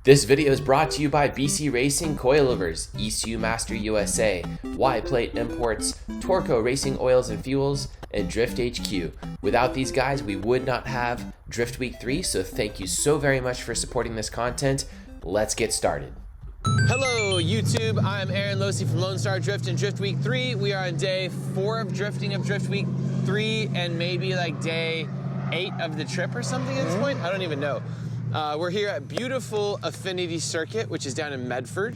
This video is brought to you by BC Racing Coilovers, ECU Master USA, Y-Plate Imports, Torco Racing Oils and Fuels, and Drift HQ. Without these guys, we would not have Drift Week 3, so thank you so very much for supporting this content. Let's get started. Hello YouTube, I'm Aaron Losey from Lone Star Drift and Drift Week 3. We are on day 4 of drifting of Drift Week 3 and maybe like day 8 of the trip or something at this point. I don't even know. We're here at beautiful Affinity Circuit, which is down in Medford.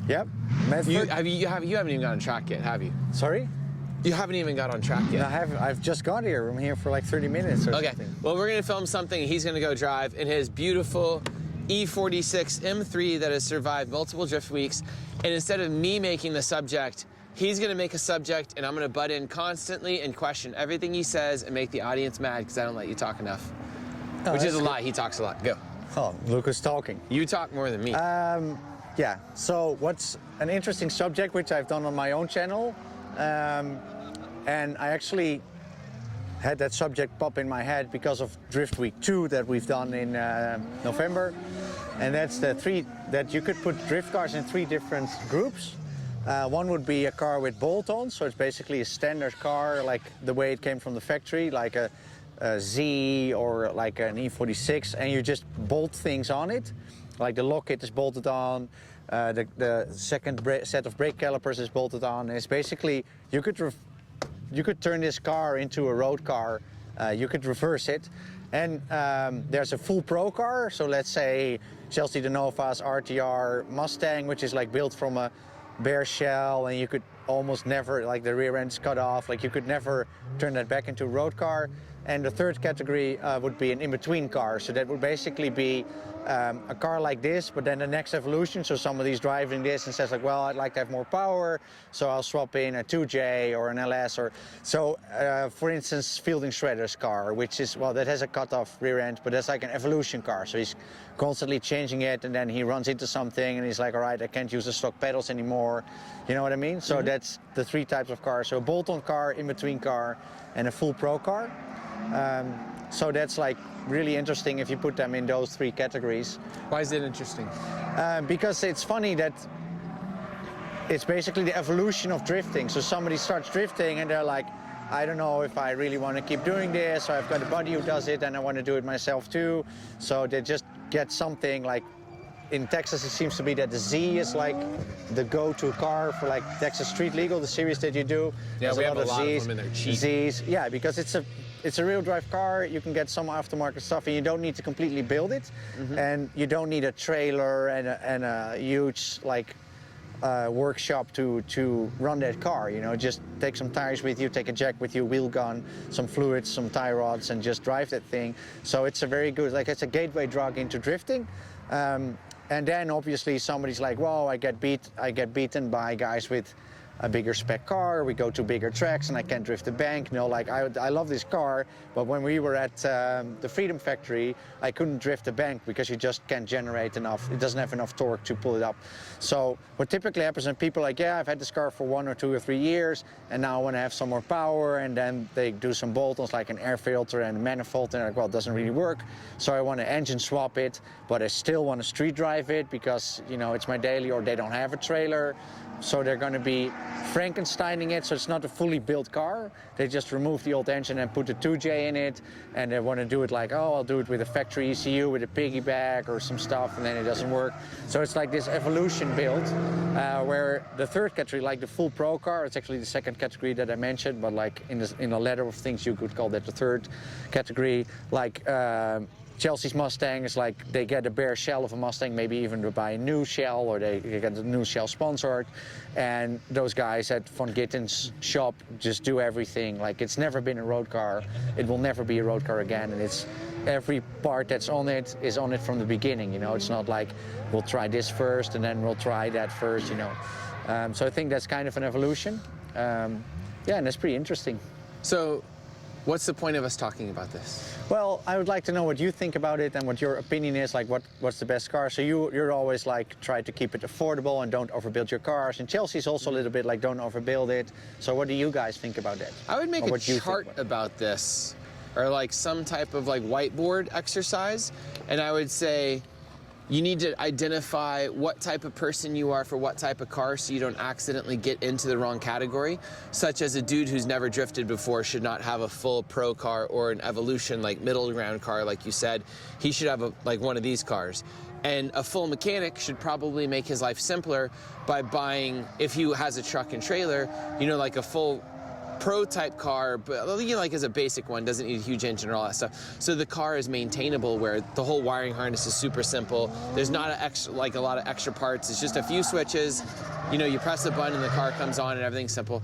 Yep, Medford. You haven't even got on track yet, have you? Sorry? You haven't even got on track yet. No, I've just got here. I'm here for like 30 minutes or something. Well, we're gonna film something. He's gonna go drive in his beautiful E46 M3 that has survived multiple drift weeks. And instead of me making the subject, he's gonna make a subject and I'm gonna butt in constantly and question everything he says and make the audience mad because I don't let you talk enough. Which is a lie, he talks a lot. Go. Oh, Lucas talking. You talk more than me. Yeah, so what's an interesting subject which I've done on my own channel, and I actually had that subject pop in my head because of Drift Week 2 that we've done in November, and that's that you could put drift cars in 3 different groups. One would be a car with bolt-ons, so it's basically a standard car like the way it came from the factory, like a Z or like an E46, and you just bolt things on it. Like the lock kit is bolted on, the second set of brake calipers is bolted on. It's basically, you could turn this car into a road car, you could reverse it. And there's a full pro car, so let's say Chelsea De Nova's RTR Mustang, which is like built from a bare shell, and you could almost never, like the rear end's cut off, like you could never turn that back into a road car. And the third category would be an in-between car. So that would basically be a car like this, but then the next evolution. So somebody's driving this and says like, well, I'd like to have more power, so I'll swap in a 2J or an LS. Or so, for instance, Fielding Shredder's car, which is, well, that has a cut-off rear end, but that's like an evolution car. So he's constantly changing it, and then he runs into something, and he's like, all right, I can't use the stock pedals anymore. You know what I mean? So that's the 3 types of cars. So a bolt-on car, in-between car, and a full pro car. So that's like really interesting if you put them in those 3 categories. Why is it interesting? Because it's funny that it's basically the evolution of drifting. So somebody starts drifting and they're like, I don't know if I really want to keep doing this, or I've got a buddy who does it and I want to do it myself too. So they just get something like, in Texas it seems to be that the Z is like the go-to car for like Texas Street Legal, the series that you do. Yeah, there's we have a lot Zs, of them and they're cheap. Zs, yeah, because it's a real drive car. You can get some aftermarket stuff and you don't need to completely build it. And you don't need a trailer and a huge like workshop to run that car. You know, just take some tires with you, take a jack with you, wheel gun, some fluids, some tie rods, and just drive that thing. So it's a very good, like it's a gateway drug into drifting. And then obviously somebody's like, whoa, I get beaten by guys with a bigger spec car, we go to bigger tracks and I can't drift the bank. You know, like I love this car, but when we were at the Freedom Factory, I couldn't drift the bank because you just can't generate enough, it doesn't have enough torque to pull it up. So what typically happens when people are like, yeah, I've had this car for 1 or 2 or 3 years and now I want to have some more power, and then they do some bolt-ons like an air filter and a manifold, and they're like, well, it doesn't really work. So I want to engine swap it, but I still want to street drive it because, you know, it's my daily, or they don't have a trailer. So they're going to be Frankensteining it, so it's not a fully built car. They just remove the old engine and put a 2J in it, and they want to do it like, oh, I'll do it with a factory ECU, with a piggyback or some stuff, and then it doesn't work. So it's like this evolution build, where the third category, like the full pro car, it's actually the second category that I mentioned, but like in a ladder of things, you could call that the third category. Like Chelsea's Mustang is like they get a bare shell of a Mustang, maybe even to buy a new shell, or they get a new shell sponsored. And those guys at Von Gitten's shop just do everything. Like it's never been a road car. It will never be a road car again. And it's every part that's on it is on it from the beginning. You know, it's not like we'll try this first and then we'll try that first, you know. So I think that's kind of an evolution. Yeah, and that's pretty interesting. So what's the point of us talking about this? Well, I would like to know what you think about it and what your opinion is, like what's the best car. So you're always like try to keep it affordable and don't overbuild your cars. And Chelsea's also a little bit like don't overbuild it. So what do you guys think about that? I would make a chart about this, or like some type of like whiteboard exercise, and I would say you need to identify what type of person you are for what type of car so you don't accidentally get into the wrong category, such as a dude who's never drifted before should not have a full pro car or an evolution like middle ground car like you said. He should have like one of these cars. And a full mechanic should probably make his life simpler by buying, if he has a truck and trailer, you know, like a full pro type car, but you know, like as a basic one, doesn't need a huge engine or all that stuff. So the car is maintainable, where the whole wiring harness is super simple. There's not a lot of extra parts. It's just a few switches. You know, you press a button and the car comes on and everything's simple.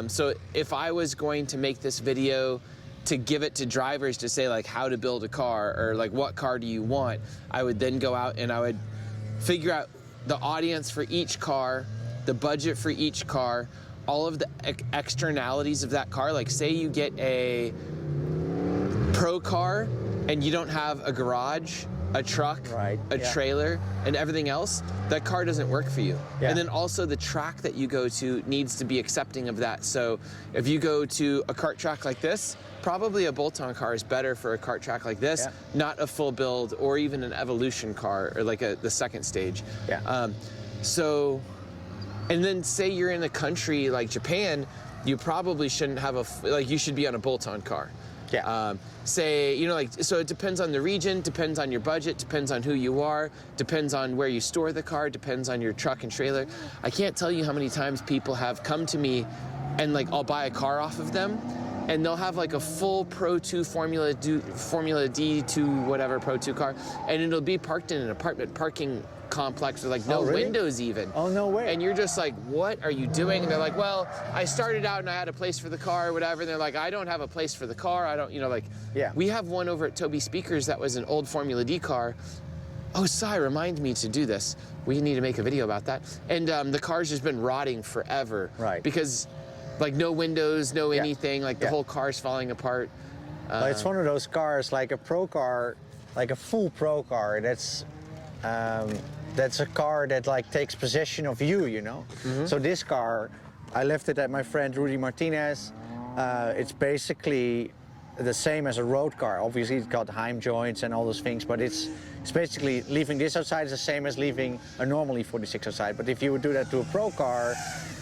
So if I was going to make this video to give it to drivers to say like how to build a car or like what car do you want, I would then go out and I would figure out the audience for each car, the budget for each car, all of the externalities of that car. Like say you get a pro car and you don't have a garage, a truck, a trailer, and everything else, that car doesn't work for you. And then also the track that you go to needs to be accepting of that. So if you go to a kart track like this, probably a bolt-on car is better for a kart track like this, not a full build or even an evolution car or like the second stage. And then say you're in a country like Japan, you probably shouldn't have you should be on a bolt-on car. Say, you know, like, so it depends on the region, depends on your budget, depends on who you are, depends on where you store the car, depends on your truck and trailer. I can't tell you how many times people have come to me and like, I'll buy a car off of them and they'll have like a full Pro 2 Formula D2 whatever Pro 2 car, and it'll be parked in an apartment parking complex with like no windows even. Oh, no way. And you're just like, what are you doing? And they're like, well, I started out and I had a place for the car or whatever. And they're like, I don't have a place for the car. I don't, you know, like, we have one over at Toby Speakers that was an old Formula D car. Oh, Sai, remind me to do this. We need to make a video about that. And the car's just been rotting forever. Because like no windows, no anything, like the whole car's falling apart. It's one of those cars, like a pro car, like a full pro car, that's a car that like takes possession of you, you know? So this car, I left it at my friend Rudy Martinez. It's basically the same as a road car. Obviously it's got Heim joints and all those things, but it's basically leaving this outside is the same as leaving a normal E46 outside. But if you would do that to a pro car,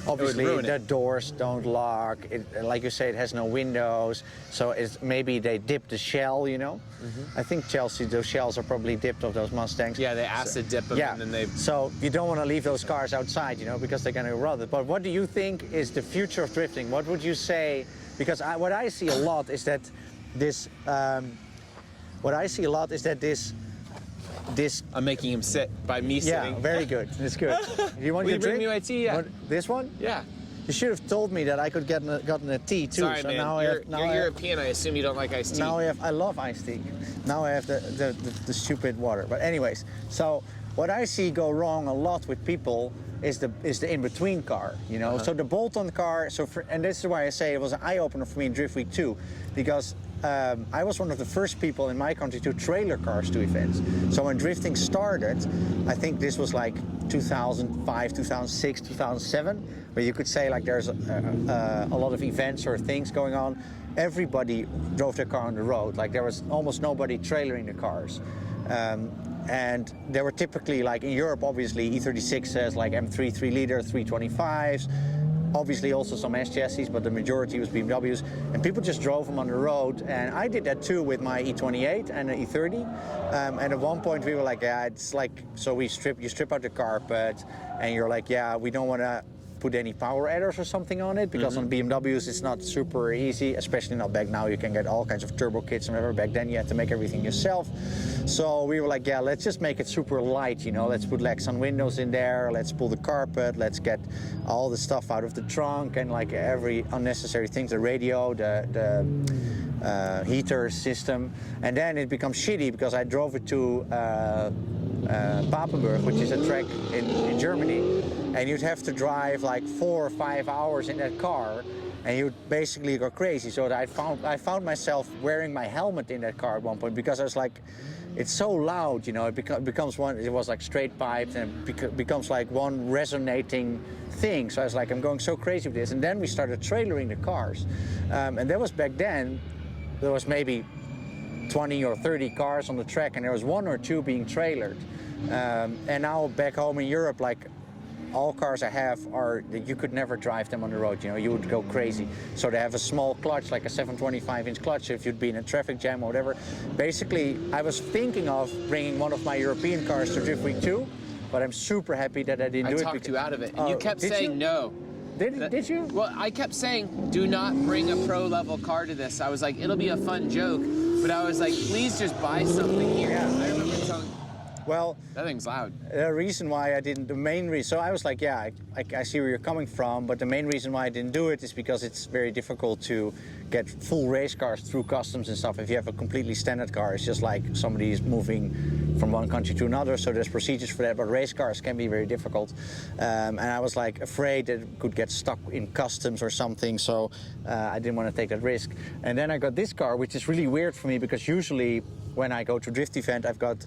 obviously the doors don't lock. Like you say, it has no windows. So maybe they dip the shell, you know? I think those shells are probably dipped of those Mustangs. Yeah, they acid dip them and then they... So you don't want to leave those cars outside, you know, because they're going to rot. But what do you think is the future of drifting? What would you say? Because what I see a lot is that this... I'm making him sit by me sitting. Yeah, very good. It's good. You want Will your you bring drink? me my tea? Yeah. This one? Yeah. You should have told me that I could gotten a tea too. Sorry, so man. Now you're I have, European. I assume you don't like iced tea. Now I love iced tea. Now I have the stupid water. But anyways, so what I see go wrong a lot with people is the in-between car, you know. So the bolt-on car. And this is why I say it was an eye-opener for me in Drift Week 2, because I was one of the first people in my country to trailer cars to events. So when drifting started, I think this was like 2005, 2006, 2007, where you could say like there's a lot of events or things going on. Everybody drove their car on the road. Like there was almost nobody trailering the cars. And they were typically, like in Europe, obviously, E36s, like M3 3-liter, 325s, obviously also some S chassis, but the majority was BMWs, and people just drove them on the road. And I did that too with my E28 and the E30. And at one point we were like, yeah, it's like, so you strip out the carpet, and you're like, yeah, we don't want to put any power adders or something on it, because on BMWs it's not super easy, especially not back now. You can get all kinds of turbo kits and whatever. Back then you had to make everything yourself. So we were like, yeah, let's just make it super light, you know. Let's put Lexan windows in there, let's pull the carpet, let's get all the stuff out of the trunk, and like every unnecessary thing, the radio, the heater system. And then it becomes shitty because I drove it to Papenburg, which is a track in Germany, and you'd have to drive like 4 or 5 hours in that car, and you'd basically go crazy. So I found myself wearing my helmet in that car at one point, because I was like, it's so loud, you know. It becomes one. It was like straight pipes, and it becomes like one resonating thing. So I was like, I'm going so crazy with this. And then we started trailering the cars, and that was back then. There was maybe 20 or 30 cars on the track, and there was 1 or 2 being trailered. And now back home in Europe, like, all cars I have are, you could never drive them on the road, you know, you would go crazy. So they have a small clutch, like a 725-inch clutch, if you'd be in a traffic jam or whatever. Basically, I was thinking of bringing one of my European cars to Drift Week 2, but I'm super happy that I didn't do it. I talked you out of it, and you kept saying no. Did you? Well, I kept saying, do not bring a pro-level car to this. I was like, it'll be a fun joke, but I was like, please just buy something here. Yeah. I remember telling... Well, that thing's loud. The reason why I didn't, the main reason, so I was like, yeah, I see where you're coming from, but the main reason why I didn't do it is because it's very difficult to get full race cars through customs and stuff. If you have a completely standard car, it's just like somebody is moving from one country to another, so there's procedures for that, but race cars can be very difficult. And I was like afraid that it could get stuck in customs or something, so I didn't want to take that risk. And then I got this car, which is really weird for me, because usually when I go to drift event, I've got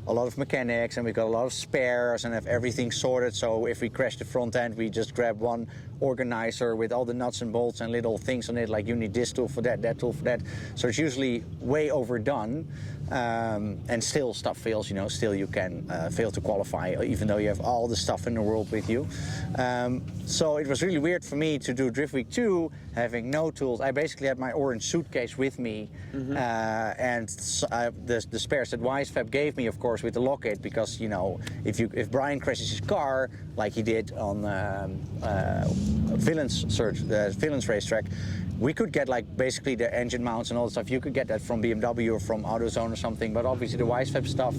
a lot of mechanics and we got a lot of spares and have everything sorted, so if we crash the front end, we just grab one organizer with all the nuts and bolts and little things on it, like you need this tool for that, that tool for that. So it's usually way overdone, and still stuff fails, you know, still you can fail to qualify even though you have all the stuff in the world with you. So it was really weird for me to do Drift Week 2 having no tools. I basically had my orange suitcase with me, and the spares that Wisefab gave me, of course, with the locket, because, you know, if Brian crashes his car like he did on Villains racetrack, we could get like basically the engine mounts and all the stuff. You could get that from BMW or from AutoZone or something, but obviously the Wisefab stuff,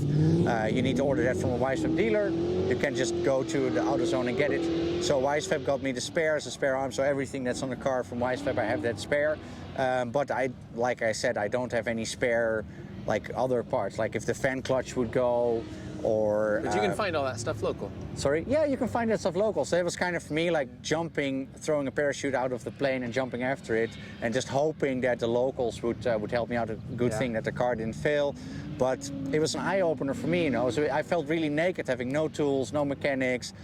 you need to order that from a Wisefab dealer. You can just go to the AutoZone and get it. So Wisefab got me the spares, the spare arms, so everything that's on the car from Wisefab, I have that spare. But like I said, I don't have any spare like other parts, like if the fan clutch would go, or... But you can find all that stuff local. Sorry? Yeah, you can find that stuff local. So it was kind of for me like jumping, throwing a parachute out of the plane and jumping after it, and just hoping that the locals would help me out. A good thing that the car didn't fail. But it was an eye-opener for me, you know. So I felt really naked, having no tools, no mechanics,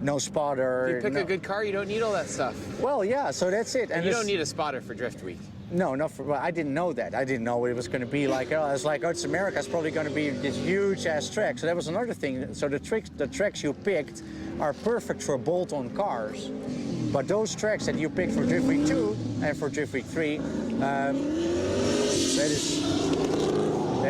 no spotter. If you pick a good car, you don't need all that stuff. Well, yeah, so that's it. And you don't need a spotter for Drift Week. No, not for, well, I didn't know that. I didn't know what it was going to be like. I was like, oh, it's America. It's probably going to be this huge-ass track. So that was another thing. So the tracks you picked are perfect for bolt-on cars. But those tracks that you picked for Drift Week 2 and for Drift Week 3,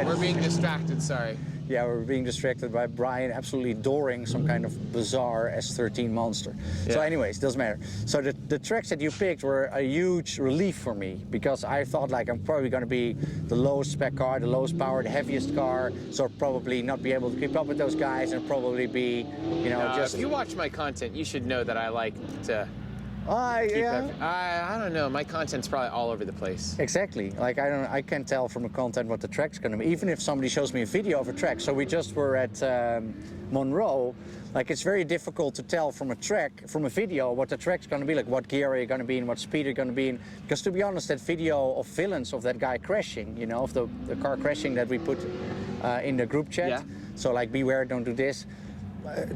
We're being distracted, sorry. Yeah, we're being distracted by Brian absolutely adoring some kind of bizarre S13 monster. Yeah. So anyways, doesn't matter. So the tracks that you picked were a huge relief for me, because I thought like I'm probably going to be the lowest spec car, the lowest power, the heaviest car, so probably not be able to keep up with those guys and probably be, you know, just... If you watch my content, you should know that I like to... Yeah. I don't know. My content's probably all over the place. Exactly. Like I can't tell from the content what the track's going to be. Even if somebody shows me a video of a track. So we just were at Monroe. Like it's very difficult to tell from a video, what the track's going to be. Like what gear are you going to be in, what speed are you going to be in. Because to be honest, that video of Villains, of that guy crashing, you know, of the car crashing that we put in the group chat. Yeah. So like beware, don't do this.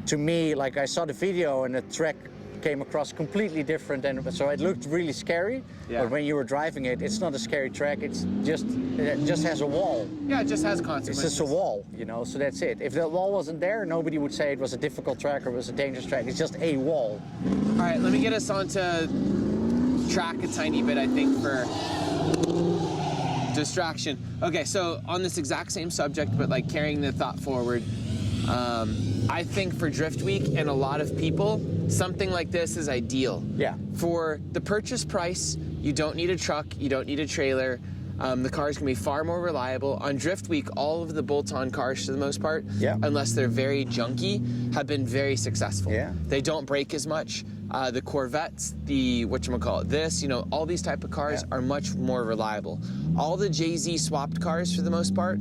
To me, like I saw the video and the track came across completely different, and so it looked really scary. Yeah. But when you were driving it, it's not a scary track. It just has a wall. Yeah, it just has consequences. It's just a wall, you know. So that's it. If the wall wasn't there, nobody would say it was a difficult track or it was a dangerous track. It's just a wall. All right, let me get us onto track a tiny bit, I think, for distraction. Okay, so on this exact same subject, but like carrying the thought forward. I think for Drift Week and a lot of people, something like this is ideal. Yeah. For the purchase price, you don't need a truck, you don't need a trailer. The cars can be far more reliable. On Drift Week, all of the bolt-on cars, for the most part, unless they're very junky, have been very successful. Yeah. They don't break as much. The Corvettes, the whatchamacallit, you know, all these type of cars are much more reliable. All the Jay-Z swapped cars, for the most part,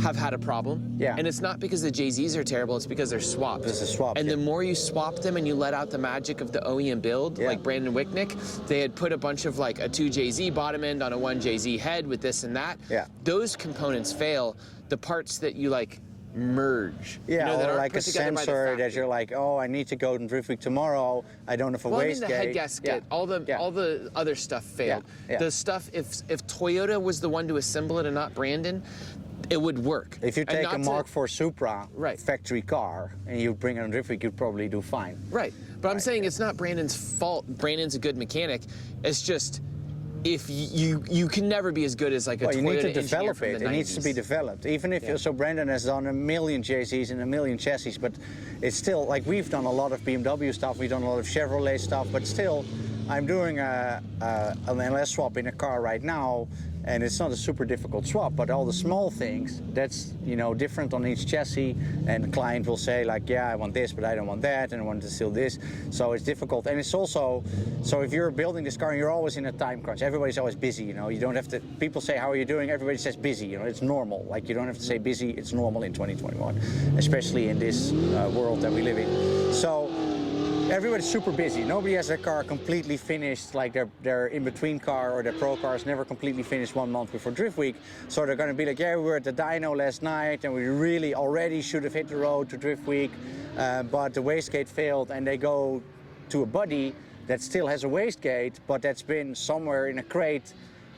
have had a problem. Yeah. And it's not because the Jay-Zs are terrible, it's because they're swapped. It's a swap. And the more you swap them and you let out the magic of the OEM build, like Brandon Wicknick, they had put a bunch of like a 2 Jay-Z bottom end on a 1 Jay-Z head with this and that. Yeah. Those components fail. The parts that you like merge. Yeah, you know, or like a sensor that you're like, oh, I need to go to Drift Week tomorrow. I don't have a wastegate. The head gasket, all the other stuff failed. The stuff, if Toyota was the one to assemble it and not Brandon, it would work. If you And take not a Mark IV Supra Right. factory car and you bring it on drift week, you'd probably do fine. Right, but I'm saying it's not Brandon's fault. Brandon's a good mechanic. It's just if you can never be as good as like a Well, Toyota you need to engineer develop from it. the It needs to be 90s. developed. Even if so, Brandon has done a million JZs and a million chassis, but it's still like we've done a lot of BMW stuff. We've done a lot of Chevrolet stuff, but still, I'm doing an LS swap in a car right now, and it's not a super difficult swap. But all the small things, that's different on each chassis, and the client will say like, yeah, I want this, but I don't want that, and I want to still this. So it's difficult, and it's also so if you're building this car and you're always in a time crunch, everybody's always busy. You don't have to. People say, how are you doing? Everybody says busy. It's normal. Like you don't have to say busy. It's normal in 2021, especially in this world that we live in. So. Everybody's super busy. Nobody has their car completely finished, like their in-between car or their pro car is never completely finished 1 month before drift week. So they're going to be like, yeah, we were at the dyno last night and we really already should have hit the road to drift week, but the wastegate failed, and they go to a buddy that still has a wastegate, but that's been somewhere in a crate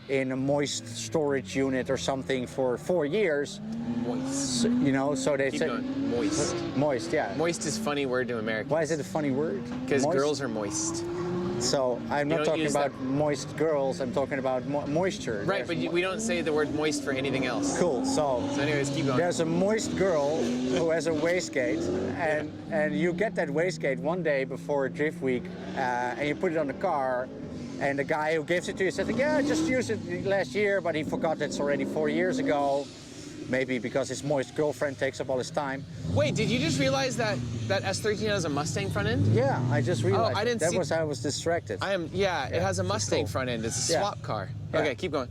in a moist storage unit or something for 4 years. Moist. So they Keep say going. Moist. moist, yeah. Moist is a funny word to Americans. Why is it a funny word? Because Moist? girls are moist. So I'm not don't talking use about that- moist girls, I'm talking about moisture. Right, but we don't say the word moist for anything else. Cool, so So anyways, keep going. there's a moist girl who has a wastegate, and you get that wastegate one day before drift week, and you put it on the car, and the guy who gives it to you says, like, yeah, I just used it last year, but he forgot it's already 4 years ago. Maybe because his moist girlfriend takes up all his time. Wait, did you just realize that S13 has a Mustang front end? Yeah, I just realized. I didn't see- I was distracted. It has a Mustang cool. front end. It's a Yeah. swap car. Yeah. Okay, keep going.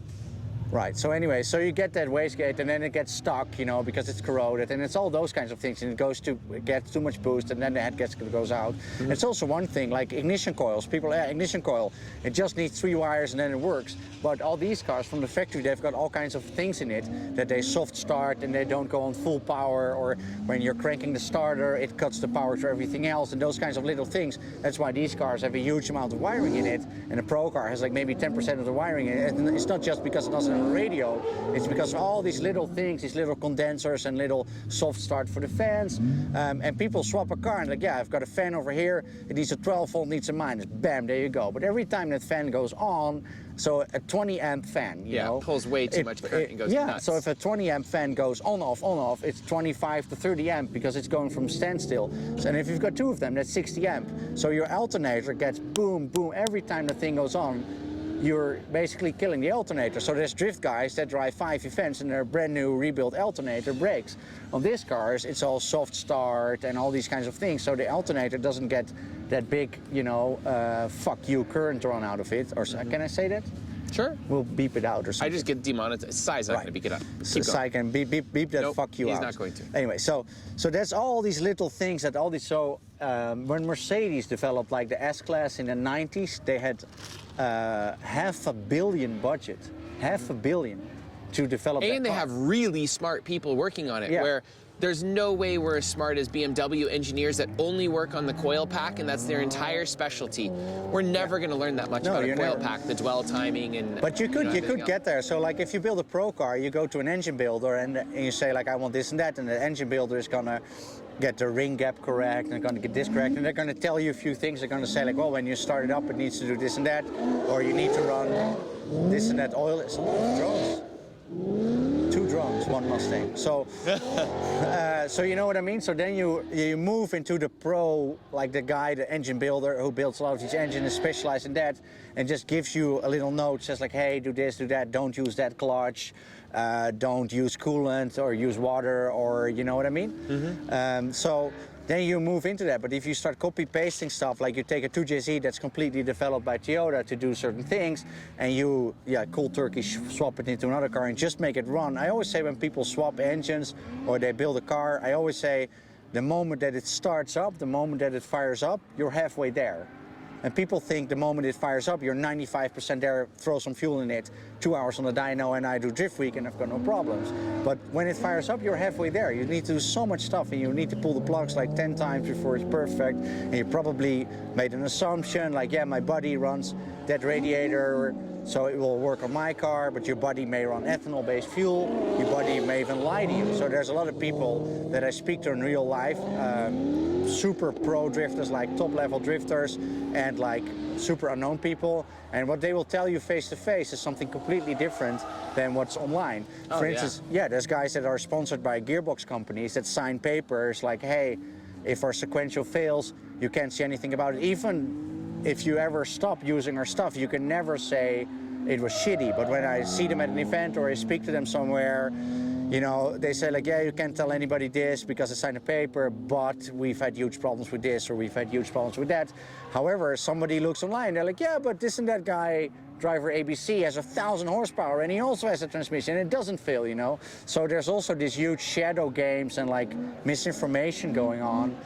Right, so anyway, so you get that wastegate and then it gets stuck, because it's corroded, and it's all those kinds of things, and it gets too much boost, and then the head goes out. It's also one thing, like ignition coils. People, ignition coil, it just needs 3 wires and then it works. But all these cars from the factory, they've got all kinds of things in it that they soft start and they don't go on full power, or when you're cranking the starter, it cuts the power to everything else, and those kinds of little things. That's why these cars have a huge amount of wiring in it, and a pro car has like maybe 10% of the wiring in it. And it's not just because it doesn't have a radio, it's because of all these little things, these little condensers and little soft start for the fans. And people swap a car and like, yeah, I've got a fan over here, it needs a 12 volt, needs a minus, bam, there you go. But every time that fan goes on, so a 20 amp fan, you know, It pulls way too much current and goes nuts. so if a 20 amp fan goes on off, it's 25 to 30 amp because it's going from standstill. So, and if you've got 2 of them, that's 60 amp. So your alternator gets boom, boom, every time the thing goes on. You're basically killing the alternator. So there's drift guys that drive 5 events and their brand new rebuilt alternator breaks. On these cars, it's all soft start and all these kinds of things. So the alternator doesn't get that big, fuck you current drawn out of it. Or can I say that? Sure. We'll beep it out or something. I just get demonetized. Si's not going to beep it up. Keep going. I can beep that Nope, fuck you he's out. not going to. Anyway, so that's all these little things that all these. So when Mercedes developed like the S-Class in the 90s, they had $500 million budget, $500 million to develop. And that they car. have really smart people working on it, Yeah. where there's no way we're as smart as BMW engineers that only work on the coil pack, and that's their entire specialty. We're never going to learn that much No, about a you're coil never. pack, the dwell timing, and. But you could everything get there. So like if you build a pro car, you go to an engine builder and you say like I want this and that, and the engine builder is gonna get the ring gap correct and gonna get this correct, and they're gonna tell you a few things. They're gonna say like, well, when you start it up, it needs to do this and that, or you need to run this and that oil. It's a lot of drones. 2 drones, 1 Mustang. So, so you know what I mean. So then you move into the pro, like the guy, the engine builder who builds a lot of these engines and specializes in that, and just gives you a little note, says like, hey, do this, do that, don't use that clutch, don't use coolant or use water, or you know what I mean. So then you move into that. But if you start copy pasting stuff, like you take a 2JZ that's completely developed by Toyota to do certain things, and you, cold turkey swap it into another car and just make it run. I always say when people swap engines or they build a car, I always say the moment that it starts up, the moment that it fires up, you're halfway there. And people think the moment it fires up, you're 95% there, throw some fuel in it, 2 hours on the dyno, and I do drift week and I've got no problems. But when it fires up, you're halfway there. You need to do so much stuff, and you need to pull the plugs like 10 times before it's perfect. And you probably made an assumption like, yeah, my buddy runs that radiator, so it will work on my car, but your buddy may run ethanol-based fuel. Your buddy may even lie to you. So there's a lot of people that I speak to in real life, super pro drifters, like top-level drifters, and like super unknown people. And what they will tell you face to face is something completely different than what's online. For instance, there's guys that are sponsored by gearbox companies that sign papers like, hey, if our sequential fails, you can't see anything about it. Even if you ever stop using our stuff, you can never say it was shitty. But when I see them at an event or I speak to them somewhere, you know, they say like, yeah, you can't tell anybody this because I signed a paper, but we've had huge problems with this or we've had huge problems with that. However, somebody looks online, they're like, yeah, but isn't that guy, driver ABC, has 1,000 horsepower and he also has a transmission and it doesn't fail, you know? So there's also these huge shadow games and like misinformation going on,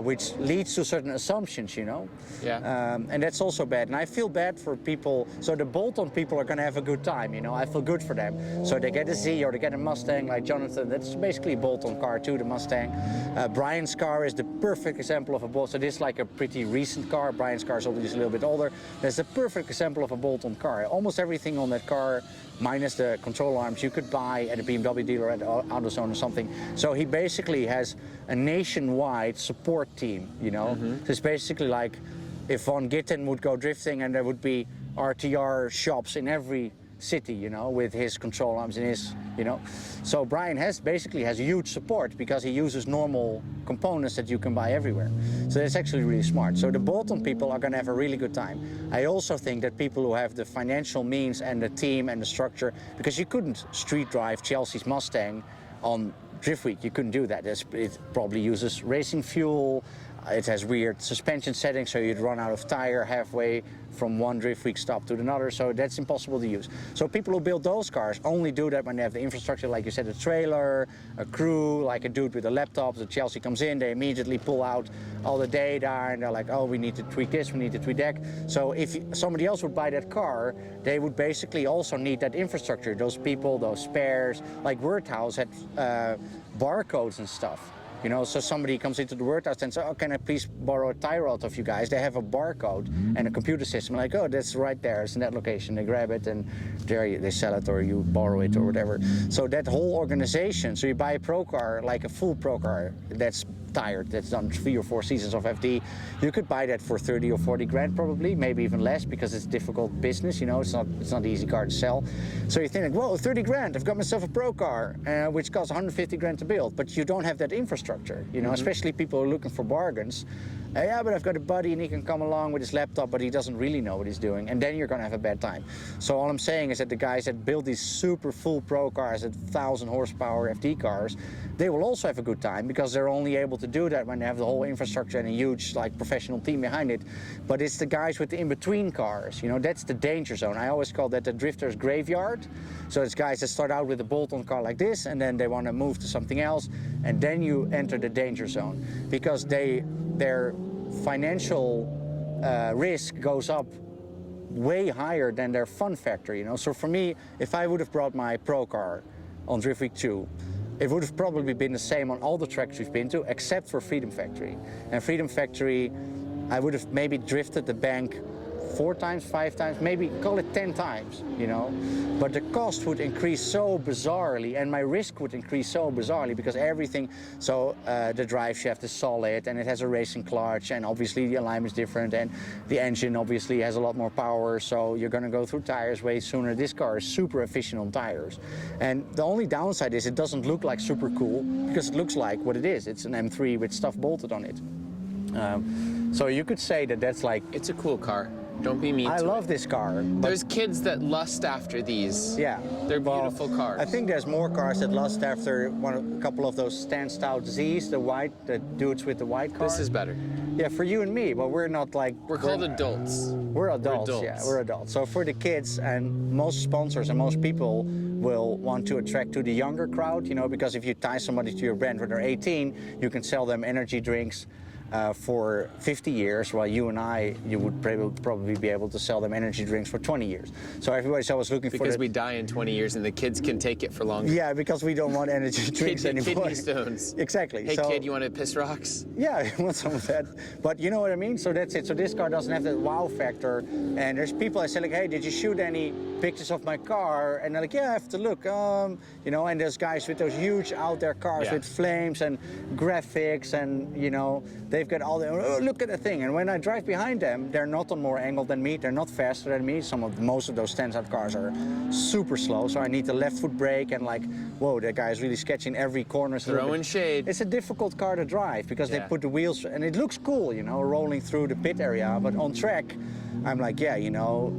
which leads to certain assumptions, you know? Yeah. And that's also bad. And I feel bad for people. So the bolt-on people are going to have a good time, you know? I feel good for them. So they get a Z or they get a Mustang like Jonathan. That's basically a bolt-on car too, the Mustang. Brian's car is the perfect example of a bolt. So this is like a pretty recent car. Brian's car is obviously a little bit older. That's a perfect example of a bolt-on car. Almost everything on that car, minus the control arms, you could buy at a BMW dealer at AutoZone or something. So he basically has a nationwide support team, you know? So it's basically like if Von Gitten would go drifting and there would be RTR shops in every city, you know, with his control arms and his, you know. So Brian basically has huge support because he uses normal components that you can buy everywhere. So that's actually really smart. So the bolt-on people are going to have a really good time. I also think that people who have the financial means and the team and the structure, because you couldn't street drive Chelsea's Mustang on Drift Week, you couldn't do that. It probably uses racing fuel. It has weird suspension settings, so you'd run out of tire halfway from one Drift Week stop to another, so that's impossible to use. So people who build those cars only do that when they have the infrastructure, like you said, a trailer, a crew, like a dude with a laptop. The Chelsea comes in, they immediately pull out all the data, and they're like, oh, we need to tweak this, we need to tweak that. So if somebody else would buy that car, they would basically also need that infrastructure, those people, those spares. Like Wordhouse had barcodes and stuff. You know, so somebody comes into the Wordhouse and says, oh, can I please borrow a tie rod of you guys? They have a barcode and a computer system. Like, oh, that's right there. It's in that location. They grab it and there they sell it or you borrow it or whatever. So that whole organization, so you buy a pro car, like a full pro car that's tired, that's done 3 or 4 seasons of FD, you could buy that for 30 or 40 grand probably, maybe even less, because it's difficult business, you know, it's not an easy car to sell. So you think, whoa, 30 grand, I've got myself a pro car, which costs 150 grand to build, but you don't have that infrastructure, you know, especially people who are looking for bargains. Yeah, but I've got a buddy and he can come along with his laptop, but he doesn't really know what he's doing, and then you're gonna have a bad time. So all I'm saying is that the guys that build these super full pro cars at 1,000 horsepower FD cars, they will also have a good time because they're only able to do that when they have the whole infrastructure and a huge like professional team behind it. But it's the guys with the in-between cars, you know, that's the danger zone. I always call that the drifter's graveyard. So it's guys that start out with a bolt-on car like this and then they want to move to something else, and then you enter the danger zone because their financial risk goes up way higher than their fun factor, you know. So for me, if I would have brought my pro car on Drift Week 2, it would have probably been the same on all the tracks we've been to, except for Freedom Factory. And Freedom Factory, I would have maybe drifted the bank 4 times, 5 times, maybe call it 10 times, you know. But the cost would increase so bizarrely and my risk would increase so bizarrely because everything, so the drive shaft is solid and it has a racing clutch and obviously the alignment is different and the engine obviously has a lot more power, so you're gonna go through tires way sooner. This car is super efficient on tires. And the only downside is it doesn't look like super cool because it looks like what it is. It's an M3 with stuff bolted on it. So you could say that that's like... It's a cool car. Don't be mean to it. I love this car. There's kids that lust after these. Yeah. They're beautiful cars. I think there's more cars that lust after a couple of those stand out Z's, the dudes with the white cars. This is better. Yeah, for you and me, but we're not like... We're called adults. We're adults, yeah, we're adults. So for the kids, and most sponsors and most people will want to attract to the younger crowd, you know, because if you tie somebody to your brand when they're 18, you can sell them energy drinks, for 50 years, while you and I, you would probably be able to sell them energy drinks for 20 years. So everybody's always looking for Because we die in 20 years and the kids can take it for longer. Yeah, because we don't want energy drinks anymore. Kidney stones. Exactly. Hey kid, you want to piss rocks? Yeah, I want some of that. But you know what I mean? So that's it. So this car doesn't have that wow factor. And there's people that say like, hey, did you shoot any pictures of my car? And they're like, yeah, I have to look. You know, and there's guys with those huge out there cars with flames and graphics, and you know, they've got all the, oh, look at the thing. And when I drive behind them, they're not on more angle than me. They're not faster than me. Most of those standard cars are super slow. So I need the left foot brake and like, whoa, that guy is really sketching every corner. Throwing shade. It's a difficult car to drive because they put the wheels, and it looks cool, you know, rolling through the pit area. But on track, I'm like, yeah, you know,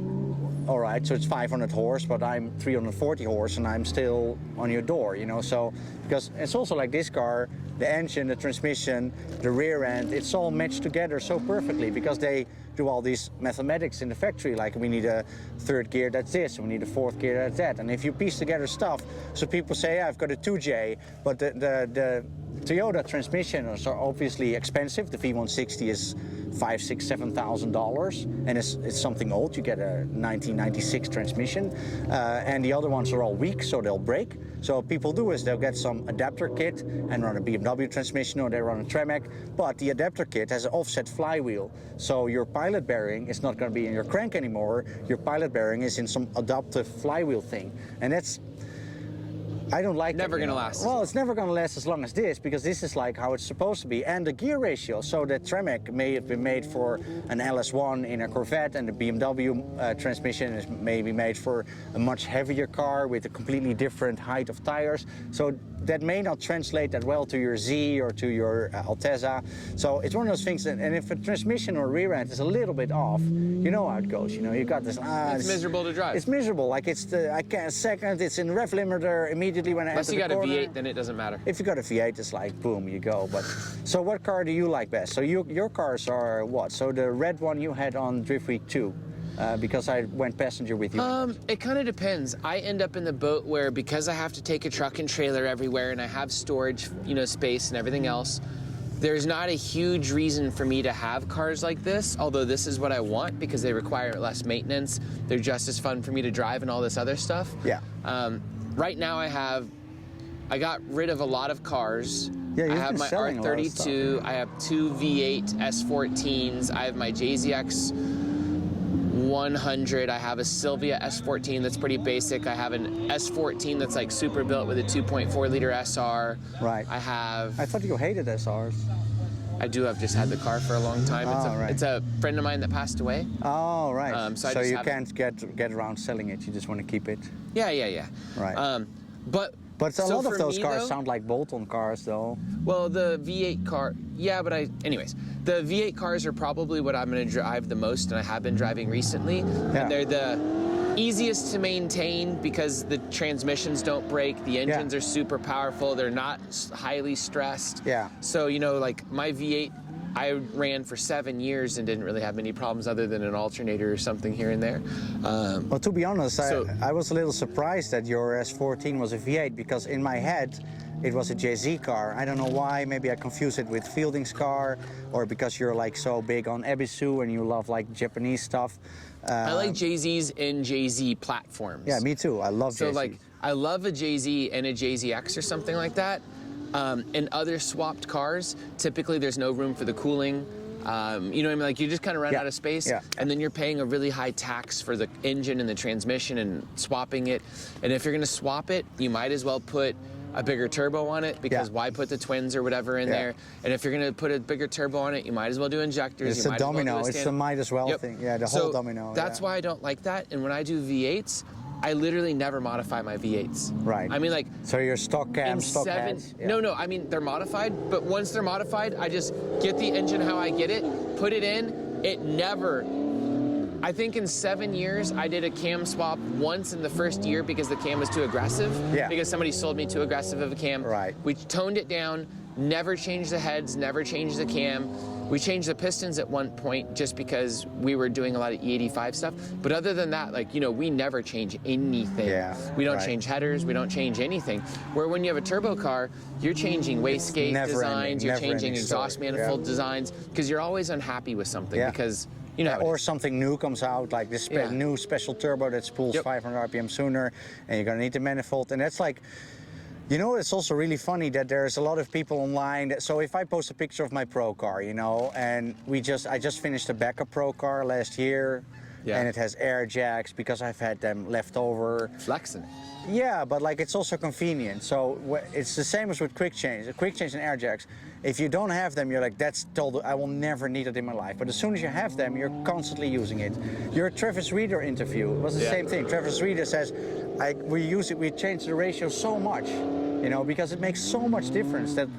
all right, so it's 500 horse, but I'm 340 horse and I'm still on your door, you know. So because it's also like this car, the engine, the transmission, the rear end, it's all matched together so perfectly because they do all these mathematics in the factory, like we need a third gear that's this, we need a fourth gear that's that. And if you piece together stuff, so people say, yeah, I've got a 2J, but the Toyota transmissions are obviously expensive. The V160 is $5,000, $6,000, $7,000, and it's something old. You get a 1996 transmission, and the other ones are all weak, so they'll break. So what people do is they'll get some adapter kit and run a BMW transmission, or they run a Tremec, but the adapter kit has an offset flywheel. So your pilot bearing is not going to be in your crank anymore. Your pilot bearing is in some adaptive flywheel thing, and that's, I don't like never it. Gonna last. Well, it's never gonna last as long as this, because this is like how it's supposed to be. And the gear ratio, so the Tremec may have been made for an LS1 in a Corvette, and the BMW transmission is maybe made for a much heavier car with a completely different height of tires. So that may not translate that well to your Z or to your Altezza. So it's one of those things that, and if a transmission or rear end is a little bit off, you know how it goes. You know, you got this. It's miserable to drive. It's miserable. Like it's the, I can't second. It's in rev limiter immediately when I enter the corner. Unless you got a V8, then it doesn't matter. If you got a V8, it's like boom, you go. But so, what car do you like best? So your cars are what? So the red one you had on Drift Week 2. Because I went passenger with you. It kind of depends. I end up in the boat where, because I have to take a truck and trailer everywhere and I have storage, you know, space and everything else, there's not a huge reason for me to have cars like this, although this is what I want because they require less maintenance. They're just as fun for me to drive and all this other stuff. Yeah. Right now I got rid of a lot of cars. Yeah, I have my R32, I have two V8 S14s, I have my JZX 100, I have a Silvia S14 that's pretty basic, I have an S14 that's like super built with a 2.4 liter SR. Right. I thought you hated SRs. I do. I've just had the car for a long time. It's a friend of mine that passed away. Oh, right. So you can't get around selling it. You just want to keep it. Yeah. Right. But a lot of those cars sound like bolt-on cars, though. Well, the V8 car, yeah, but anyways, the V8 cars are probably what I'm going to drive the most, and I have been driving recently. Yeah. And they're the easiest to maintain because the transmissions don't break, the engines are super powerful, they're not highly stressed. Yeah. So, you know, like my V8, I ran for 7 years and didn't really have many problems other than an alternator or something here and there. Well, to be honest, I was a little surprised that your S14 was a V8 because in my head it was a JZ car. I don't know why. Maybe I confused it with Fielding's car, or because you're like so big on Ebisu and you love like Japanese stuff. I like JZs and JZ platforms. Yeah, me too. I love JZs. So like, I love a JZ and a JZX or something like that. In other swapped cars, typically there's no room for the cooling. You know what I mean? Like you just kind of run out of space, and then you're paying a really high tax for the engine and the transmission and swapping it. And if you're gonna swap it, you might as well put a bigger turbo on it, because why put the twins or whatever in there? And if you're gonna put a bigger turbo on it, you might as well do injectors. It's a domino. It's a might as well thing. Yeah, the whole domino. That's why I don't like that. And when I do V8s, I literally never modify my V8s. Right. I mean, like. So your stock cams, stock heads? Yeah. No, I mean, they're modified, but once they're modified, I just get the engine how I get it, put it in, it never. I think in 7 years, I did a cam swap once in the first year because the cam was too aggressive. Yeah. Because somebody sold me too aggressive of a cam. Right. We toned it down, Never changed the heads, never changed the cam. We changed the pistons at one point just because we were doing a lot of E85 stuff. But other than that, like, you know, we never change anything. Yeah, we don't right. change headers, we don't change anything. Where when you have a turbo car, you're changing wastegate designs, you're changing exhaust manifold designs, because you're always unhappy with something because, you know, or something new comes out, like this new special turbo that spools 500 RPM sooner, and you're gonna need the manifold. And that's like, you know, it's also really funny that there's a lot of people online. So if I post a picture of my pro car, you know, and I just finished a backup pro car last year, and it has air jacks because I've had them left over. Flexing. Yeah, but like it's also convenient. So it's the same as with quick change and air jacks. If you don't have them, you're like, that's total, I will never need it in my life. But as soon as you have them, you're constantly using it. Your Travis Reeder interview was the same thing. Travis Reeder says, we change the ratio so much, you know, because it makes so much difference that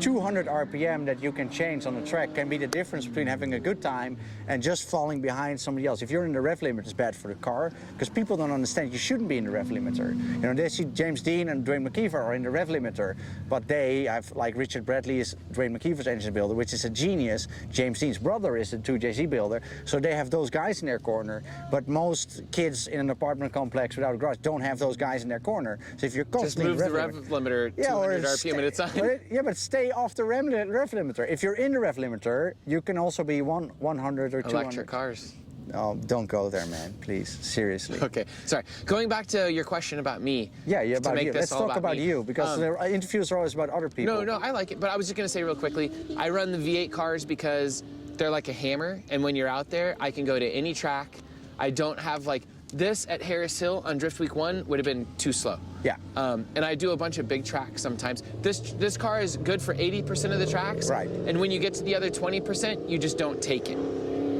200 RPM that you can change on the track can be the difference between having a good time and just falling behind somebody else. If you're in the rev limiter, it's bad for the car, because people don't understand you shouldn't be in the rev limiter. You know, they see James Dean and Dwayne McKeever are in the rev limiter, but they have, like Richard Bradley is Dwayne McKeever's engine builder, which is a genius. James Dean's brother is a 2JZ builder, so they have those guys in their corner, but most kids in an apartment complex without a garage don't have those guys in their corner. So if you're constantly just move the rev limiter 200 RPM at a time. But stay off the rev limiter. If you're in the rev limiter, you can also be 100 or 200. Electric cars. Oh, don't go there, man. Please, seriously. Okay, sorry. Going back to your question about me. Yeah, about you. Let's talk about you, because the interviews are always about other people. No, I like it. But I was just going to say real quickly, I run the V8 cars because they're like a hammer, and when you're out there, I can go to any track. I don't have like this at Harris Hill on Drift Week 1 would have been too slow. Yeah. And I do a bunch of big tracks sometimes. This car is good for 80% of the tracks. Right. And when you get to the other 20%, you just don't take it.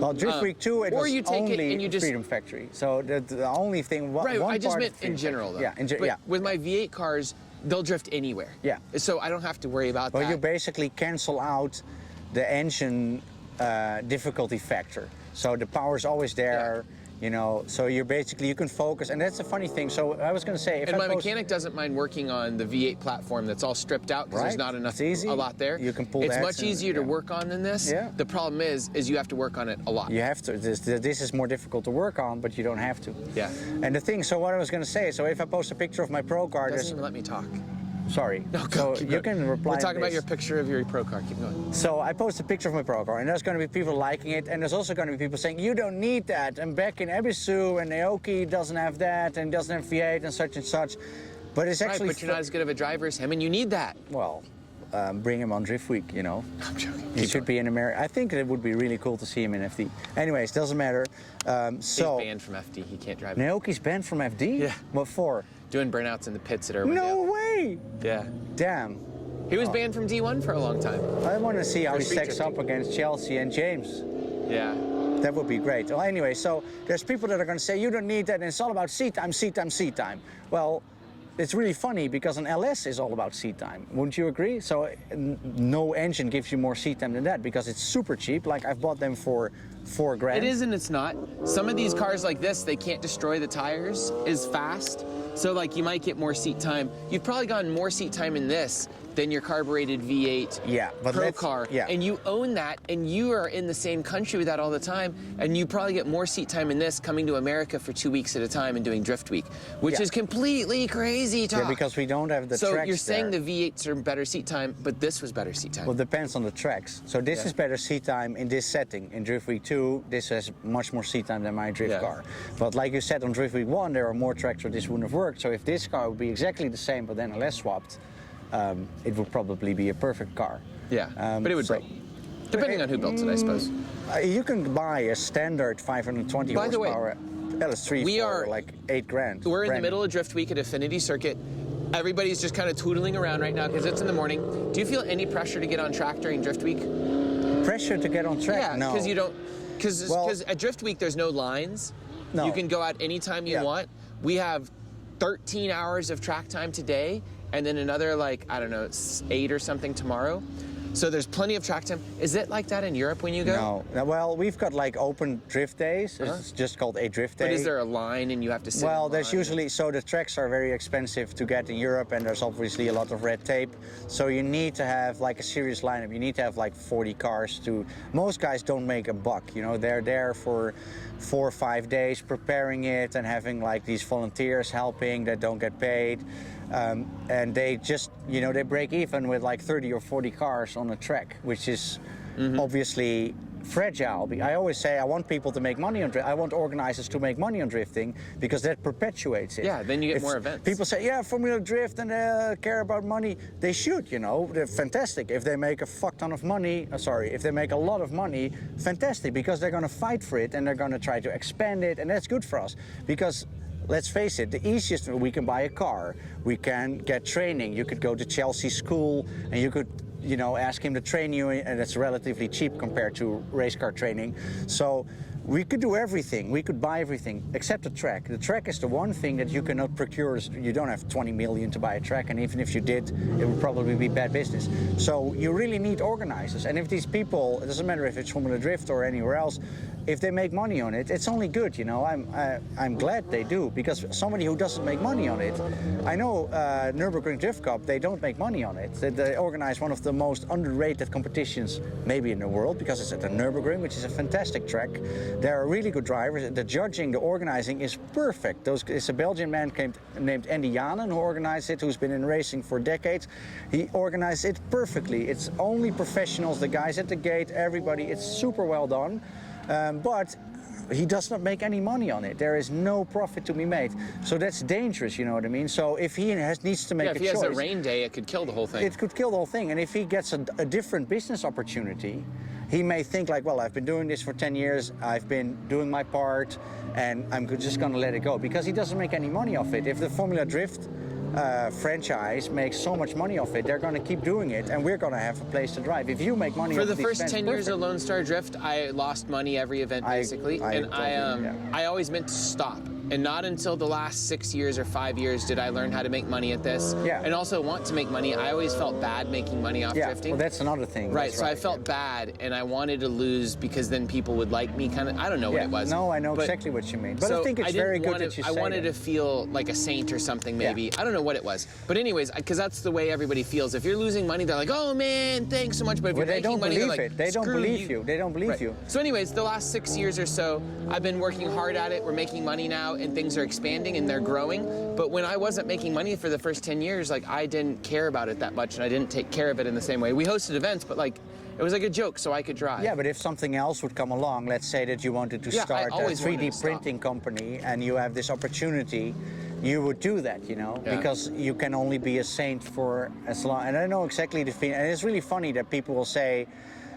Well, Drift Week 2, it was you take only it and you just, Freedom Factory. So the only thing, right, one I just part meant in general, though. Yeah, With my V8 cars, they'll drift anywhere. Yeah. So I don't have to worry about that. Well, you basically cancel out the engine difficulty factor. So the power's always there. Yeah. You know, so you can focus, and that's a funny thing. So I was going to say, my mechanic doesn't mind working on the V8 platform that's all stripped out because there's not enough, a lot there. You can pull. It's much easier to work on than this. Yeah. The problem is you have to work on it a lot. You have to. This is more difficult to work on, but you don't have to. Yeah. And the thing. So what I was going to say. So if I post a picture of my pro car, doesn't even let me talk. Sorry. No, go, so you can reply. We're talking about your picture of your pro car. Keep going. So I post a picture of my pro car, and there's going to be people liking it, and there's also going to be people saying, you don't need that, and back in Ebisu, and Naoki doesn't have that, and doesn't have V8, and such. But it's actually... Right, but you're not as good of a driver as him, and you need that. Well, bring him on Drift Week, you know. I'm joking. He should be in America. I think it would be really cool to see him in FD. Anyways, doesn't matter. He's banned from FD. He can't drive. Naoki's banned from FD? Yeah. What for? Doing burnouts in the pits at Irwindale. No way! Yeah. Damn. He was banned from D1 for a long time. I want to see how he stacks drifting up against Chelsea and James. Yeah. That would be great. Well, anyway, so there's people that are going to say, you don't need that, and it's all about seat time. Well, it's really funny because an LS is all about seat time. Wouldn't you agree? So no engine gives you more seat time than that because it's super cheap. Like I've bought them for $4,000. It is and it's not. Some of these cars like this, they can't destroy the tires as fast. So like you might get more seat time. You've probably gotten more seat time in this than your carbureted V8 Pro car. Yeah. And you own that, and you are in the same country with that all the time, and you probably get more seat time in this coming to America for 2 weeks at a time and doing Drift Week, which is completely crazy talk. Yeah, because we don't have the tracks. So you're saying there. the V8s are better seat time, but this was better seat time. Well, it depends on the tracks. So this is better seat time in this setting. In Drift Week 2, this has much more seat time than my drift car. But like you said, on Drift Week 1, there are more tracks where this wouldn't have worked. So if this car would be exactly the same, but then LS swapped, it would probably be a perfect car. Yeah, but it would break. Depending on who built it, I suppose. You can buy a standard 520 By the way, horsepower LS3 for like $8,000. We're in the middle of Drift Week at Affinity Circuit. Everybody's just kind of tootling around right now because it's in the morning. Do you feel any pressure to get on track during Drift Week? Pressure to get on track? Yeah, no. because you don't. Because at Drift Week there's no lines. No. You can go out anytime you want. We have 13 hours of track time today, and then another, like, I don't know, 8 or something tomorrow. So there's plenty of track time. Is it like that in Europe when you go? No. Well, we've got like open drift days. It's just called a drift day. But is there a line and you have to sit Well, in there's line? usually, so the tracks are very expensive to get in Europe, and there's obviously a lot of red tape. So you need to have like a serious lineup. You need to have like 40 cars to, most guys don't make a buck, you know, they're there for 4 or 5 days preparing it and having like these volunteers helping that don't get paid. And they just, you know, they break even with like 30 or 40 cars on a track, which is obviously fragile. I always say I want people to make money on I want organizers to make money on drifting because that perpetuates it. Yeah, then you get more events. People say, yeah, Formula Drift and care about money. They should, you know, they're fantastic. If they make a fuck ton of money, if they make a lot of money, fantastic, because they're going to fight for it and they're going to try to expand it, and that's good for us because let's face it, the easiest, we can buy a car, we can get training. You could go to Chelsea school and you could, you know, ask him to train you, and it's relatively cheap compared to race car training. So we could do everything. We could buy everything except the track. The track is the one thing that you cannot procure. You don't have 20 million to buy a track, and even if you did, it would probably be bad business. So you really need organizers. And if these people, it doesn't matter if it's Formula Drift or anywhere else, if they make money on it, it's only good, you know. I'm glad they do, because somebody who doesn't make money on it, I know Nürburgring Drift Cup, they don't make money on it. They organize one of the most underrated competitions maybe in the world, because it's at the Nürburgring, which is a fantastic track. There are really good drivers. The judging, the organizing is perfect. It's a Belgian man named Andy Janen who organized it, who's been in racing for decades. He organized it perfectly. It's only professionals, the guys at the gate, everybody. It's super well done. But he does not make any money on it. There is no profit to be made. So that's dangerous, you know what I mean? So if he needs to make a choice... if he has a rain day, it could kill the whole thing. It could kill the whole thing. And if he gets a different business opportunity, he may think like, well, I've been doing this for 10 years, I've been doing my part, and I'm just gonna let it go. Because he doesn't make any money off it. If the Formula Drift franchise makes so much money off it, they're going to keep doing it, and we're going to have a place to drive. If you make money for off the these first events, 10 years of Lone Star Drift, I lost money every event basically, I always meant to stop. And not until the last 6 years or 5 years did I learn how to make money at this. Yeah. And also want to make money. I always felt bad making money off drifting. Well, that's another thing. Right, so I felt bad, and I wanted to lose because then people would like me, kind of. I don't know what it was. No, I know exactly what you mean. But I think it's very good that you say I wanted to feel like a saint or something, maybe. Yeah. I don't know what it was. But anyways, because that's the way everybody feels. If you're losing money, they're like, oh man, thanks so much. But if you're making money, they're like, they don't believe you. you. They don't believe you. So anyways, the last 6 years or so, I've been working hard at it. We're making money now, and things are expanding and they're growing. But when I wasn't making money for the first 10 years, like, I didn't care about it that much, and I didn't take care of it in the same way. We hosted events, but like, it was like a joke, so I could drive. Yeah, but if something else would come along, let's say that you wanted to start a 3D printing company and you have this opportunity, you would do that, you know, because you can only be a saint for as long. And I know exactly the feeling. And it's really funny that people will say,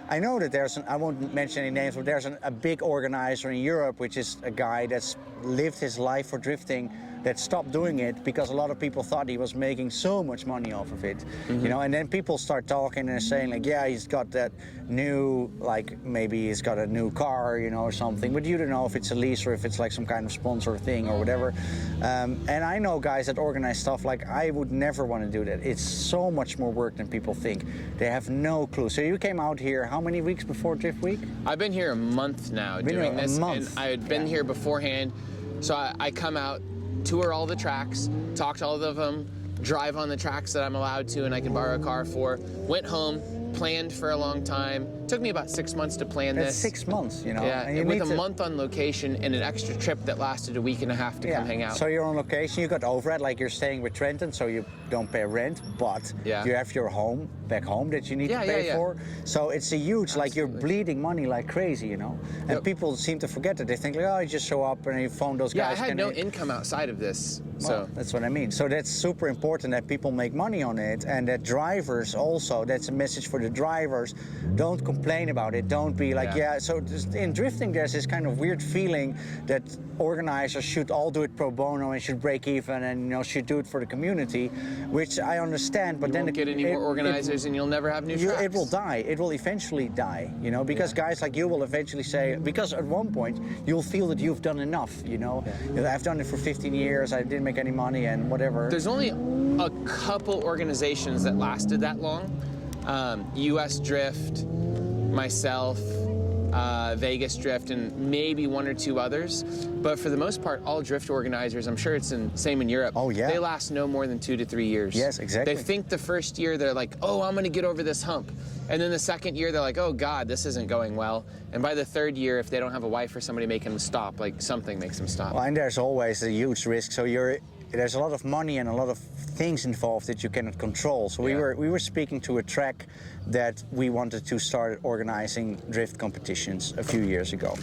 I know that there's I won't mention any names, but there's a big organizer in Europe, which is a guy that's lived his life for drifting, that stopped doing it because a lot of people thought he was making so much money off of it, you know. And then people start talking and saying like, yeah, he's got that new, like, maybe he's got a new car, you know, or something. But you don't know if it's a lease or if it's like some kind of sponsor thing or whatever. And I know guys that organize stuff, like, I would never want to do that. It's so much more work than people think. They have no clue. So you came out here how many weeks before Drift Week? I've been here a month now doing this, and I had been here beforehand. So I come out, tour all the tracks, talk to all of them, drive on the tracks that I'm allowed to and I can borrow a car for. Went home, planned for a long time. Took me about 6 months to plan this. 6 months, you know. Yeah, and with a month on location and an extra trip that lasted a week and a half to come hang out. So you're on location, you got overhead, like you're staying with Trenton, so you don't pay rent, but you have your home, back home, that you need to pay for. So it's a huge, like, you're bleeding money like crazy, you know. And people seem to forget that. They think like, oh, you just show up and you phone those guys. Yeah, I had no income outside of this. Well, that's what I mean. So that's super important that people make money on it, and that drivers also, that's a message for the drivers, don't complain about it. Don't be like, so in drifting there's this kind of weird feeling that organizers should all do it pro bono and should break even and, you know, should do it for the community, which I understand, but then won't get any more organizers and you'll never have new tracks. It will die. It will eventually die, you know, because guys like you will eventually say, because at one point you'll feel that you've done enough, you know. I've done it for 15 years, I didn't make any money and whatever. There's only a couple organizations that lasted that long. US Drift, myself, Vegas Drift, and maybe one or two others. But for the most part, all drift organizers, I'm sure it's same in Europe, Oh, yeah. they last no more than 2 to 3 years. Yes, exactly. They think the first year they're like, oh, I'm going to get over this hump. And then the second year they're like, oh God, this isn't going well. And by the third year, if they don't have a wife or somebody making them stop, like something makes them stop. Well, and there's always a huge risk. So there's a lot of money and a lot of things involved that you cannot control. So we were speaking to a track that we wanted to start organizing drift competitions a few years ago,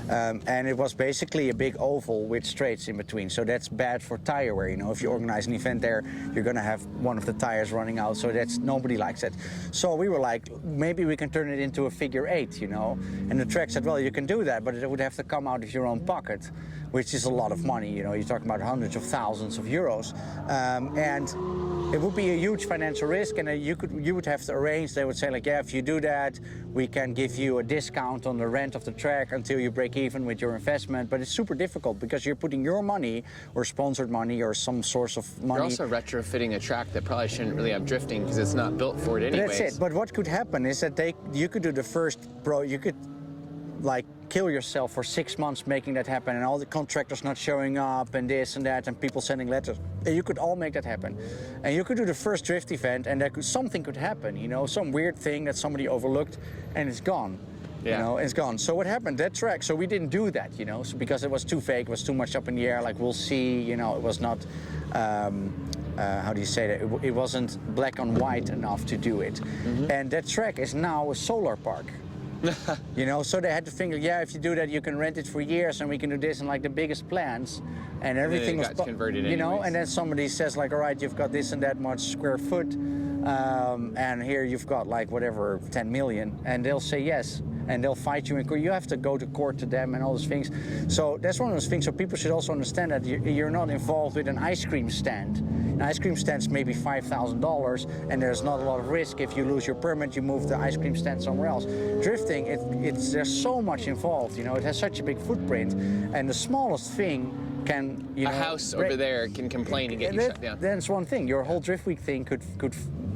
and it was basically a big oval with straights in between. So that's bad for tire wear. You know, if you organize an event there, you're gonna have one of the tires running out. So nobody likes that. So we were like, maybe we can turn it into a figure 8. You know, and the track said, well, you can do that, but it would have to come out of your own pocket, which is a lot of money. You know, you're talking about hundreds of thousands of euros, and it would be a huge financial risk. And you would have to arrange. They would say like, yeah, if you do that, we can give you a discount on the rent of the track until you break even with your investment. But it's super difficult because you're putting your money or sponsored money or some source of money. You're also retrofitting a track that probably shouldn't really have drifting because it's not built for it anyways. That's it. But what could happen is that you could do the first you could like kill yourself for 6 months making that happen, and all the contractors not showing up and this and that and people sending letters. And you could all make that happen. And you could do the first drift event and something could happen, you know, some weird thing that somebody overlooked and it's gone. Yeah. You know, it's gone. So what happened? That track, so we didn't do that, you know, because it was too vague, it was too much up in the air, like we'll see, you know, it was not, how do you say that? It wasn't black and white enough to do it. Mm-hmm. And that track is now a solar park. You know, so they had to think, yeah, if you do that, you can rent it for years, and we can do this and like the biggest plans, and everything was converted. You know, and then somebody says like, all right, you've got this and that much square foot, and here you've got like whatever 10 million, and they'll say yes, and they'll fight you in court. You have to go to court to them and all those things. So that's one of those things. So people should also understand that you're not involved with an ice cream stand. An ice cream stand's maybe $5,000, and there's not a lot of risk. If you lose your permit, you move the ice cream stand somewhere else. Drifting, there's so much involved. You know, it has such a big footprint, and the smallest thing can, you know, a house over there can complain and get you shut down. That's one thing. Your whole drift week thing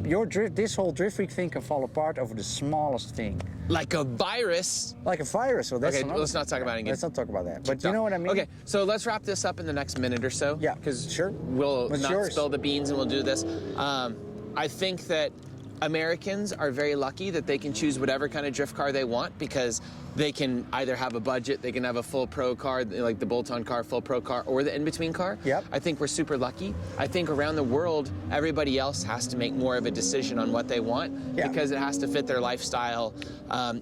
this whole drift week thing can fall apart over the smallest thing. Like a virus. Like a virus. So that's okay, let's not talk about it again. Let's not talk about that. But you know what I mean? Okay, so let's wrap this up in the next minute or so. Yeah, because sure. We'll not spill the beans and we'll do this. I think that Americans are very lucky that they can choose whatever kind of drift car they want because they can either have a budget, they can have a full pro car, like the bolt-on car, full pro car, or the in-between car. Yep. I think we're super lucky. I think around the world, everybody else has to make more of a decision on what they want because it has to fit their lifestyle.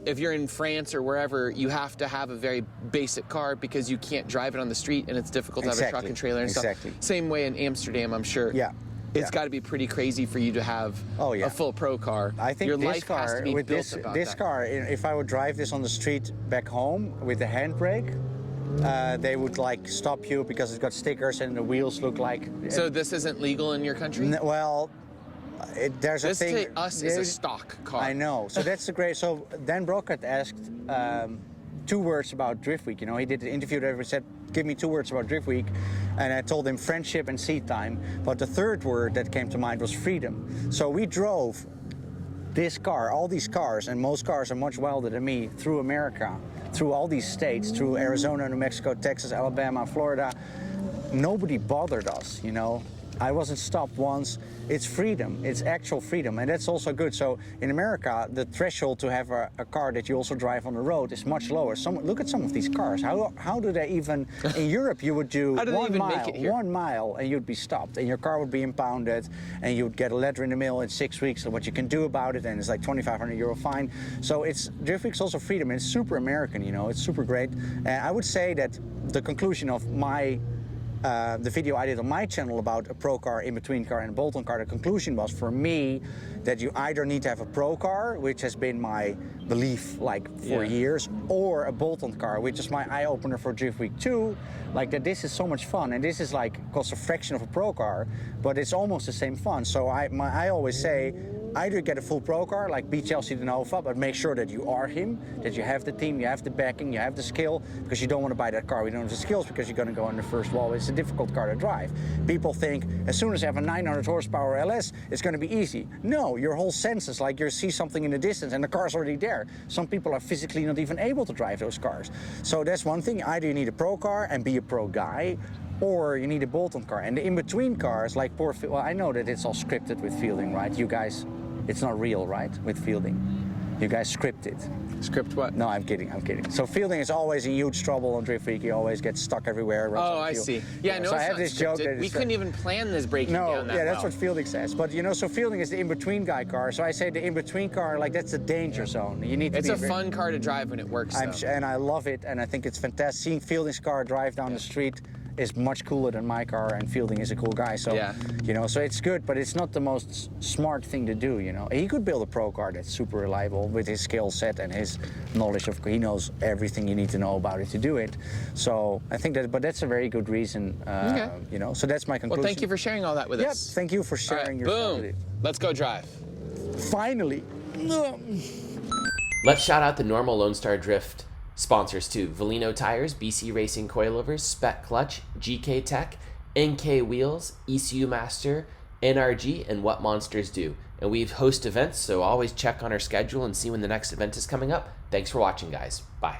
If you're in France or wherever, you have to have a very basic car because you can't drive it on the street and it's difficult to have a truck and trailer and stuff. Same way in Amsterdam, I'm sure. Yeah. It's got to be pretty crazy for you to have a full pro car. I think your this life car, has to be with built about this that. car, if I would drive this on the street back home with the handbrake, they would like stop you because it's got stickers and the wheels look like. So this isn't legal in your country? Well, there's a thing. This to us is a stock car. I know. So that's the great. So Dan Brockett asked 2 words about Drift Week. You know, he did an interview that said, "Give me 2 words about Drift Week," and I told him friendship and seat time. But the third word that came to mind was freedom. So we drove this car, all these cars, and most cars are much wilder than me, through America, through all these states, through Arizona, New Mexico, Texas, Alabama, Florida. Nobody bothered us, you know. I wasn't stopped once. It's freedom. It's actual freedom, and that's also good. So in America, the threshold to have a car that you also drive on the road is much lower. Look at some of these cars. How do they even? In Europe, you would do 1 mile, 1 mile, and you'd be stopped, and your car would be impounded, and you'd get a letter in the mail in 6 weeks of what you can do about it, and it's like €2,500 fine. So Drift Week's also freedom, and it's super American. You know, it's super great. And I would say that the conclusion of the video I did on my channel about a pro car, in-between car, and a bolt-on car, the conclusion was for me that you either need to have a pro car, which has been my belief like for years, or a bolt-on car, which is my eye-opener for Drift Week 2, like that this is so much fun, and this is like costs a fraction of a pro car, but it's almost the same fun. So I always say, either get a full pro car, like beat Chelsea the Nova, but make sure that you are him, that you have the team, you have the backing, you have the skill, because you don't want to buy that car. You don't have the skills because you're going to go on the first wall. It's a difficult car to drive. People think as soon as you have a 900 horsepower LS, it's going to be easy. No, your whole senses, like you see something in the distance and the car's already there. Some people are physically not even able to drive those cars. So that's one thing. Either you need a pro car and be a pro guy, or you need a bolt-on car. And the in-between cars, like well, I know that it's all scripted with fielding, right? You guys, it's not real, right, with fielding? You guys script it. Script what? No, I'm kidding. So fielding is always in huge trouble on Drift Week. You always get stuck everywhere. Oh, I see. Yeah, no, so it's I have not this joke that we couldn't even plan this breaking down that yeah, that's well. what fielding says. But so fielding is the in-between guy car. So I say the in-between car, like that's a danger zone. You need to It's be a fun car to drive when it works. And I love it, and I think it's fantastic. Seeing Fielding's car drive down the street is much cooler than my car, and Fielding is a cool guy. So so it's good, but it's not the most smart thing to do. He could build a pro car that's super reliable with his skill set and his knowledge of. He knows everything you need to know about it to do it. So I think but that's a very good reason. So that's my conclusion. Well, thank you for sharing all that with us. Thank you for sharing your. Boom. Let's go drive. Finally. Let's shout out the normal Lone Star Drift sponsors too: Valino Tires, BC Racing Coilovers, Spec Clutch, GK Tech, NK Wheels, ECU Master, NRG, and What Monsters Do. And we host events, so always check on our schedule and see when the next event is coming up. Thanks for watching, guys. Bye.